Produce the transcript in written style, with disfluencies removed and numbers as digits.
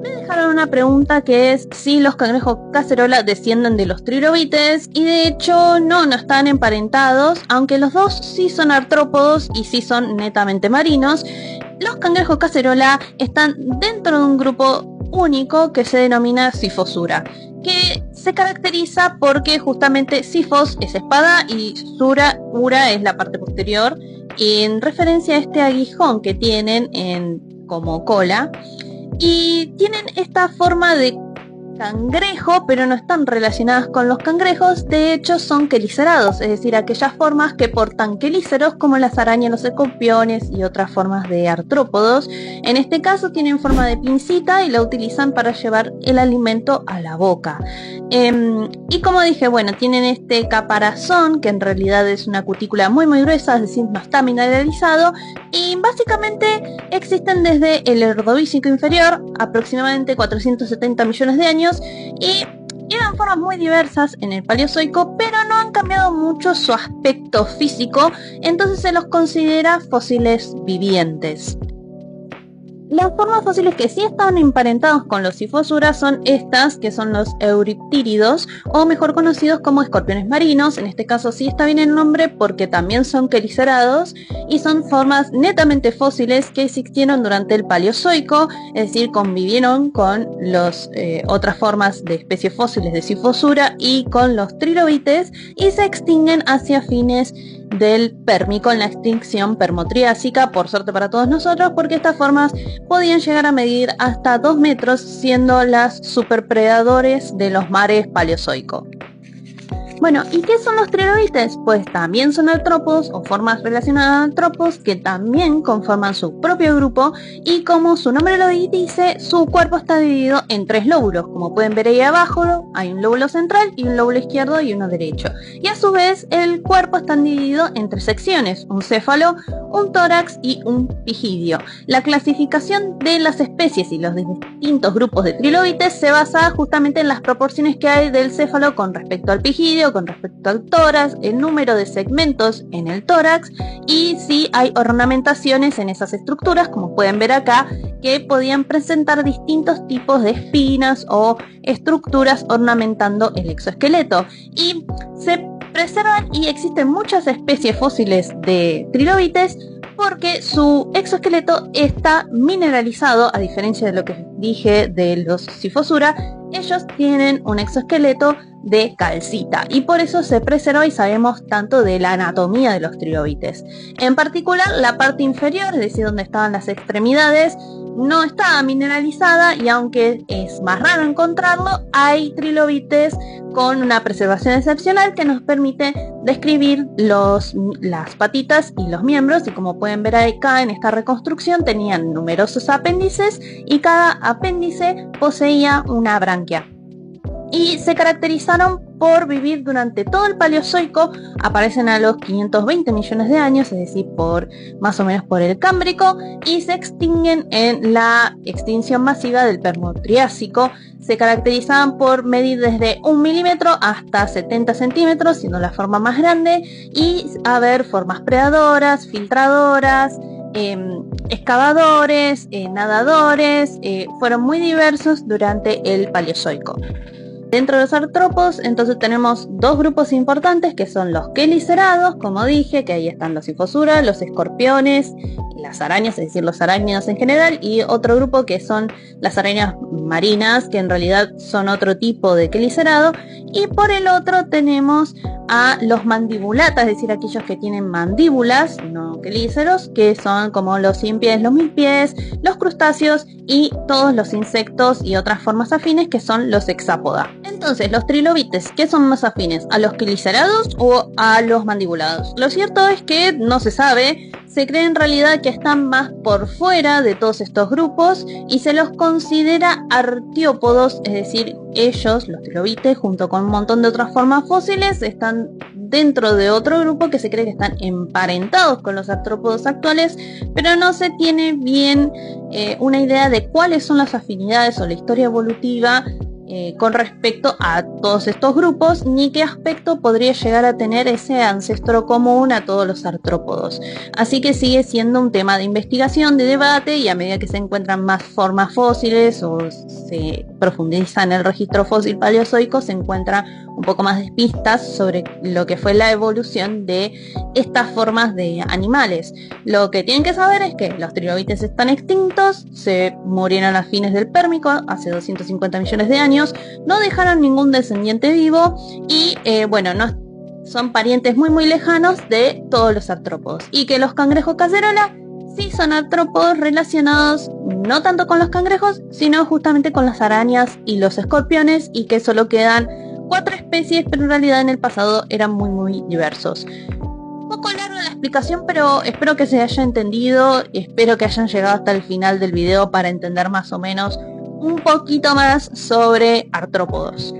Dejaron una pregunta que es si los cangrejos cacerola descienden de los trilobites, y de hecho no están emparentados, aunque los dos sí son artrópodos y sí son netamente marinos. Los cangrejos cacerola están dentro de un grupo único que se denomina Sifosura, que se caracteriza porque justamente Sifos es espada y Ura es la parte posterior, en referencia a este aguijón que tienen como cola. Y tienen esta forma de cangrejo, pero no están relacionadas con los cangrejos. De hecho son quelicerados, es decir, aquellas formas que portan quelíceros como las arañas, los escorpiones y otras formas de artrópodos. En este caso tienen forma de pincita y la utilizan para llevar el alimento a la boca. Y como dije, bueno, tienen este caparazón que en realidad es una cutícula muy gruesa, es decir, no está mineralizado, y básicamente existen desde el Ordovícico inferior, aproximadamente 470 millones de años, y eran formas muy diversas en el Paleozoico, pero no han cambiado mucho su aspecto físico, entonces se los considera fósiles vivientes. Las formas fósiles que sí estaban emparentados con los Sifosura son estas, que son los euriptíridos, o mejor conocidos como escorpiones marinos. En este caso sí está bien el nombre porque también son quelicerados y son formas netamente fósiles que existieron durante el Paleozoico, es decir, convivieron con las otras formas de especies fósiles de Sifosura y con los trilobites, y se extinguen hacia fines del Pérmico, en la extinción permotriásica, por suerte para todos nosotros, porque estas formas podían llegar a medir hasta 2 metros, siendo las superpredadores de los mares paleozoicos. Bueno, ¿y qué son los trilobites? Pues también son artrópodos o formas relacionadas a artrópodos que también conforman su propio grupo, y como su nombre lo dice, su cuerpo está dividido en 3 lóbulos. Como pueden ver ahí abajo, hay un lóbulo central y un lóbulo izquierdo y uno derecho. Y a su vez el cuerpo está dividido en 3 secciones, un céfalo, un tórax y un pigidio. La clasificación de las especies y los distintos grupos de trilobites se basa justamente en las proporciones que hay del céfalo con respecto al pigidio, con respecto al tórax, el número de segmentos en el tórax, y si hay ornamentaciones en esas estructuras, como pueden ver acá, que podían presentar distintos tipos de espinas o estructuras ornamentando el exoesqueleto. Y se preservan y existen muchas especies fósiles de trilobites porque su exoesqueleto está mineralizado, a diferencia de lo que dije de los Sifosura. Ellos tienen un exoesqueleto de calcita y por eso se preserva y sabemos tanto de la anatomía de los trilobites. En particular, la parte inferior, es decir, donde estaban las extremidades, no estaba mineralizada, y aunque es más raro encontrarlo, hay trilobites con una preservación excepcional que nos permite describir las patitas y los miembros. Y como pueden ver acá en esta reconstrucción, tenían numerosos apéndices y cada apéndice poseía una branquia. Y se caracterizaron por vivir durante todo el Paleozoico. Aparecen a los 520 millones de años, es decir, más o menos por el Cámbrico, y se extinguen en la extinción masiva del Permotriásico. Se caracterizaban por medir desde 1 milímetro hasta 70 centímetros, siendo la forma más grande, y haber formas predadoras, filtradoras, excavadores, nadadores. Fueron muy diversos durante el Paleozoico. Dentro de los artrópodos, entonces tenemos 2 grupos importantes, que son los quelicerados, como dije, que ahí están los Sifosura, los escorpiones y las arañas, es decir, los arácnidos en general, y otro grupo que son las arañas marinas, que en realidad son otro tipo de quelicerado. Y por el otro tenemos a los mandibulatas, es decir, aquellos que tienen mandíbulas, no quelíceros, que son como los 100 pies, los 1000 pies, los crustáceos y todos los insectos y otras formas afines, que son los hexápoda. Entonces, los trilobites, ¿qué son más afines? ¿A los quelicerados o a los mandibulados? Lo cierto es que no se sabe. Se cree en realidad que están más por fuera de todos estos grupos y se los considera artiópodos, es decir, ellos, los trilobites, junto con un montón de otras formas fósiles, están dentro de otro grupo que se cree que están emparentados con los artrópodos actuales, pero no se tiene bien una idea de cuáles son las afinidades o la historia evolutiva con respecto a todos estos grupos, ni qué aspecto podría llegar a tener ese ancestro común a todos los artrópodos. Así que sigue siendo un tema de investigación, de debate, y a medida que se encuentran más formas fósiles o se profundiza en el registro fósil paleozoico, se encuentran un poco más de pistas sobre lo que fue la evolución de estas formas de animales. Lo que tienen que saber es que los trilobites están extintos, se murieron a fines del Pérmico, hace 250 millones de años, no dejaron ningún descendiente vivo y bueno, no son parientes muy lejanos de todos los artrópodos, y que los cangrejos cacerola sí son artrópodos relacionados no tanto con los cangrejos, sino justamente con las arañas y los escorpiones, y que solo quedan 4 especies, pero en realidad en el pasado eran muy diversos. Un poco larga la explicación, pero espero que se haya entendido y espero que hayan llegado hasta el final del video para entender más o menos un poquito más sobre artrópodos.